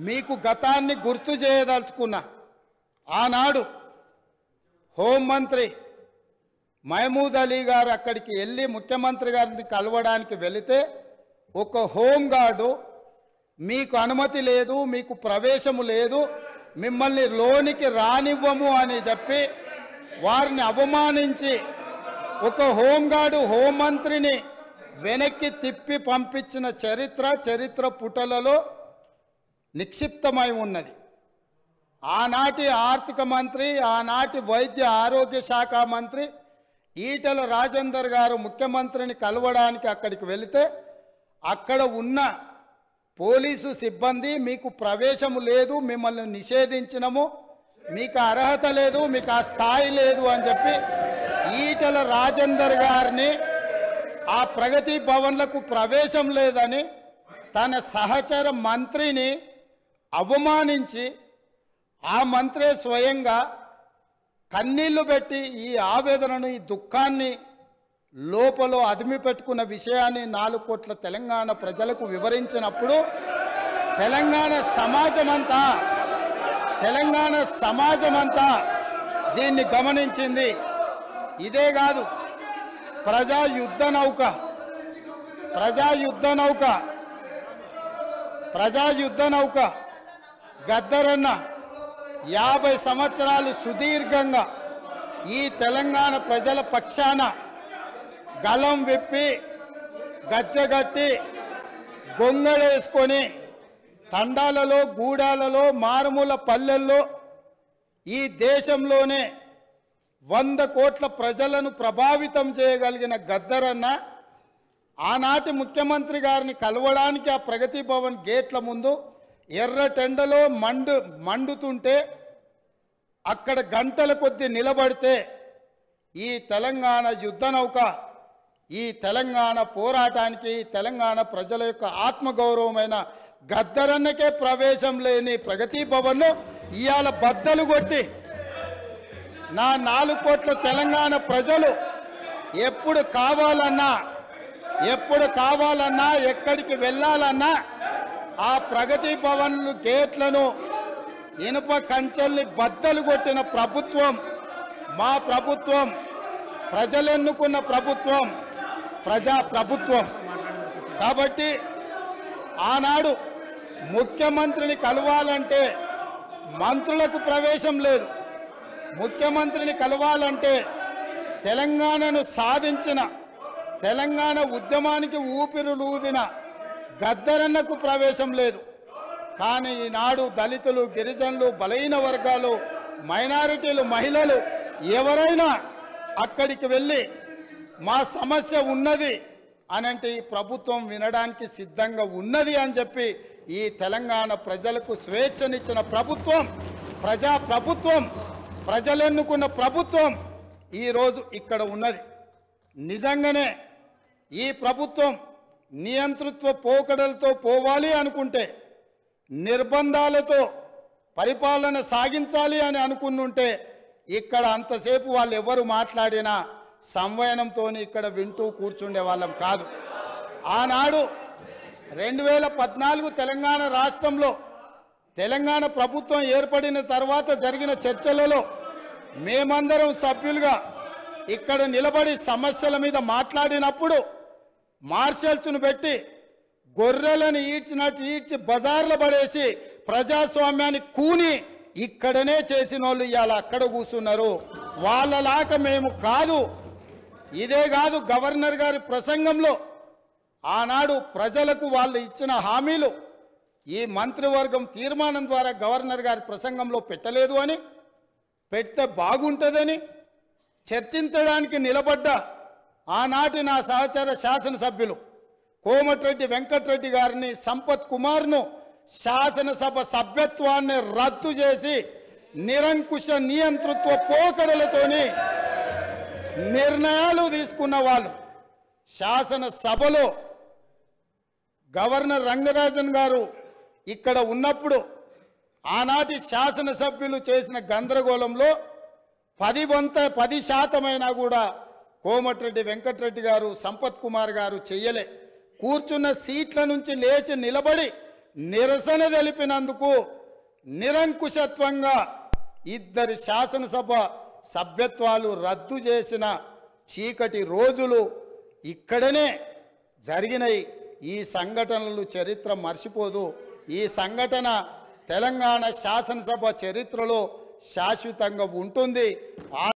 మీకు గతాన్ని గుర్తు చేయదలుచుకున్నా. ఆనాడు హోంమంత్రి మహమూద్ అలీ గారు అక్కడికి వెళ్ళి ముఖ్యమంత్రి గారిని కలవడానికి వెళితే ఒక హోంగార్డు మీకు అనుమతి లేదు, మీకు ప్రవేశము లేదు, మిమ్మల్ని లోనికి రానివ్వము అని చెప్పి వారిని అవమానించి ఒక హోంగార్డు హోంమంత్రిని వెనక్కి తిప్పి పంపించిన చరిత్ర పుటలలో నిక్షిప్తమై ఉన్నది. ఆనాటి ఆర్థిక మంత్రి, ఆనాటి వైద్య ఆరోగ్య శాఖ మంత్రి ఈటెల రాజేందర్ గారు ముఖ్యమంత్రిని కలవడానికి అక్కడికి వెళితే అక్కడ ఉన్న పోలీసు సిబ్బంది మీకు ప్రవేశము లేదు, మిమ్మల్ని నిషేధించినము, మీకు అర్హత లేదు, మీకు ఆ స్థాయి లేదు అని చెప్పి ఈటెల రాజేందర్ గారిని ఆ ప్రగతి భవన్లకు ప్రవేశం లేదని తన సహచర మంత్రిని అవమానించి ఆ మంత్రే స్వయంగా కన్నీళ్లు పెట్టి ఈ ఆవేదనను, ఈ దుఃఖాన్ని లోపల అదిమి పెట్టుకున్న విషయాన్ని 4 కోట్ల తెలంగాణ ప్రజలకు వివరించినప్పుడు తెలంగాణ సమాజమంతా దీన్ని గమనించింది. ఇదే కాదు, ప్రజా యుద్ధ నౌక గద్దరన్న 50 సంవత్సరాలు సుదీర్ఘంగా ఈ తెలంగాణ ప్రజల పక్షాన గలం విప్పి గజ్జగట్టి గొంగళేసుకొని తండాలలో, గూడాలలో, మారుమూల పల్లెల్లో ఈ దేశంలోనే 100 కోట్ల ప్రజలను ప్రభావితం చేయగలిగిన గద్దరన్న ఆనాటి ముఖ్యమంత్రి గారిని కలవడానికి ఆ ప్రగతి భవన్ గేట్ల ముందు ఎర్రటెండలో మండుతుంటే అక్కడ గంటల కొద్ది నిలబడితే ఈ తెలంగాణ యుద్ధ నౌక, ఈ తెలంగాణ పోరాటానికి, తెలంగాణ ప్రజల యొక్క ఆత్మగౌరవమైన గద్దరన్నకే ప్రవేశం లేని ప్రగతి భవన్ను ఇవాళ బద్దలు కొట్టి నా 4 కోట్ల తెలంగాణ ప్రజలు ఎప్పుడు కావాలన్నా ఎక్కడికి వెళ్ళాలన్నా ఆ ప్రగతి భవన్లు గేట్లను ఇనుప కంచెల్ని బద్దలు కొట్టిన ప్రభుత్వం మా ప్రభుత్వం, ప్రజలెన్నుకున్న ప్రభుత్వం, ప్రజా ప్రభుత్వం. కాబట్టి ఆనాడు ముఖ్యమంత్రిని కలవాలంటే మంత్రులకు ప్రవేశం లేదు, ముఖ్యమంత్రిని కలవాలంటే తెలంగాణను సాధించిన, తెలంగాణ ఉద్యమానికి ఊపిరులూదిన గద్దరన్నకు ప్రవేశం లేదు. కానీ ఈనాడు దళితులు, గిరిజనులు, బలహీన వర్గాలు, మైనారిటీలు, మహిళలు ఎవరైనా అక్కడికి వెళ్ళి మా సమస్య ఉన్నది అనంటే ఈ ప్రభుత్వం వినడానికి సిద్ధంగా ఉన్నది అని చెప్పి ఈ తెలంగాణ ప్రజలకు స్వేచ్ఛనిచ్చిన ప్రభుత్వం, ప్రజా ప్రభుత్వం, ప్రజలెన్నుకున్న ప్రభుత్వం ఈరోజు ఇక్కడ ఉన్నది. నిజంగానే ఈ ప్రభుత్వం నియంతృత్వ పోకడలతో పోవాలి అనుకుంటే, నిర్బంధాలతో పరిపాలన సాగించాలి అని అనుకుంటుంటే ఇక్కడ అంతసేపు వాళ్ళు ఎవరు మాట్లాడినా సంవయనంతో ఇక్కడ వింటూ కూర్చుండే వాళ్ళం కాదు. ఆనాడు 2014 తెలంగాణ రాష్ట్రంలో తెలంగాణ ప్రభుత్వం ఏర్పడిన తర్వాత జరిగిన చర్చలలో మేమందరం సభ్యులుగా ఇక్కడ నిలబడి సమస్యల మీద మాట్లాడినప్పుడు మార్షల్స్ను పెట్టి గొర్రెలను ఈడ్చినట్టు ఈడ్చి బజార్లో పడేసి ప్రజాస్వామ్యాన్ని కూని ఇక్కడనే చేసిన వాళ్ళు ఇవాళ అక్కడ కూర్చున్నారు. వాళ్ళలాగా మేము కాదు. ఇదే కాదు, గవర్నర్ గారి ప్రసంగంలో ఆనాడు ప్రజలకు వాళ్ళు ఇచ్చిన హామీలు ఈ మంత్రివర్గం తీర్మానం ద్వారా గవర్నర్ గారి ప్రసంగంలో పెట్టలేదు అని, పెడితే బాగుంటుందని చర్చించడానికి నిలబడ్డ ఆనాటి నా సహచర శాసనసభ్యులు కోమటిరెడ్డి వెంకటరెడ్డి గారిని, సంపత్ కుమార్ను శాసనసభ సభ్యత్వాన్ని రద్దు చేసి నిరంకుశ నియంతృత్వ పోకడలతోని నిర్ణయాలు తీసుకున్న వాళ్ళు శాసనసభలో గవర్నర్ రంగరాజన్ గారు ఇక్కడ ఉన్నప్పుడు ఆనాటి శాసనసభ్యులు చేసిన గందరగోళంలో 10% కూడా కోమటిరెడ్డి వెంకటరెడ్డి గారు, సంపత్ కుమార్ గారు చెయ్యలే. కూర్చున్న సీట్ల నుంచి లేచి నిలబడి నిరసన తెలిపినందుకు నిరంకుశత్వంగా 2 శాసనసభ సభ్యత్వాలు రద్దు చేసిన చీకటి రోజులు ఇక్కడనే జరిగినాయి. ఈ సంఘటనలు చరిత్ర మర్చిపోదు. ఈ సంఘటన తెలంగాణ శాసనసభ చరిత్రలో శాశ్వతంగా ఉంటుంది.